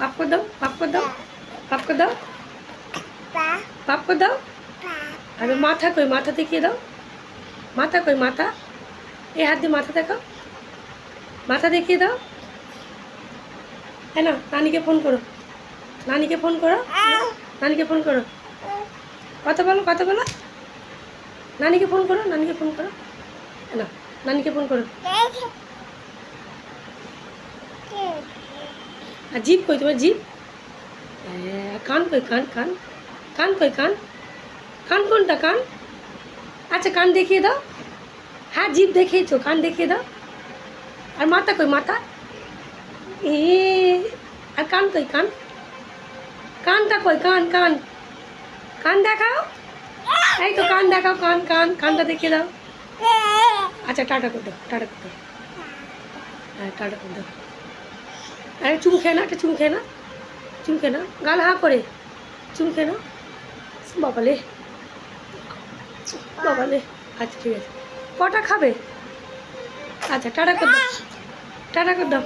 পাপ করে দাও, পাপ করে দাও, পাপ করে দাও, পাপ করে দাও। আর মাথা কই, মাথা দেখিয়ে দাও, মাথা কই, মাথা এই হাত দিয়ে মাথা দেখাও, মাথা দেখিয়ে দাও। হ্যাঁ না, নানিকে ফোন করো, নানিকে ফোন করো, নানিকে ফোন করো, কথা বলো, কথা বলো, নানিকে ফোন করো, নানিকে ফোন করো, না নানিকে ফোন করো। আর জিপ কই তোমার, জিপ? কান কই, কান, কান, কান কই, কান, কান কোনটা, কান? আচ্ছা কান দেখিয়ে দাও। হ্যাঁ জিপ দেখিয়েছো, কান দেখিয়ে দাও। আর মাথা কই, মাথা? এ আর কান কই, কান, কানটা কই, কান, কান, কান দেখাও। এই তো কান দেখাও, কান, কান, কানটা দেখিয়ে দাও। আচ্ছা টাটা করে দাও, টাটা করে দাও, হ্যাঁ টাটা করে দাও। আরে চুম খেয়ে না, একটা চুম খেয়ে না, চুম খেয়ে না, গাল হাঁ করে চুম খেয়ে না। বাবালে, বাবালে। আচ্ছা ঠিক আছে, কটা খাবে? আচ্ছা টাটা করে দাও, টাটা করে দাও।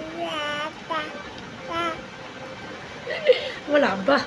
বলো আব্বা।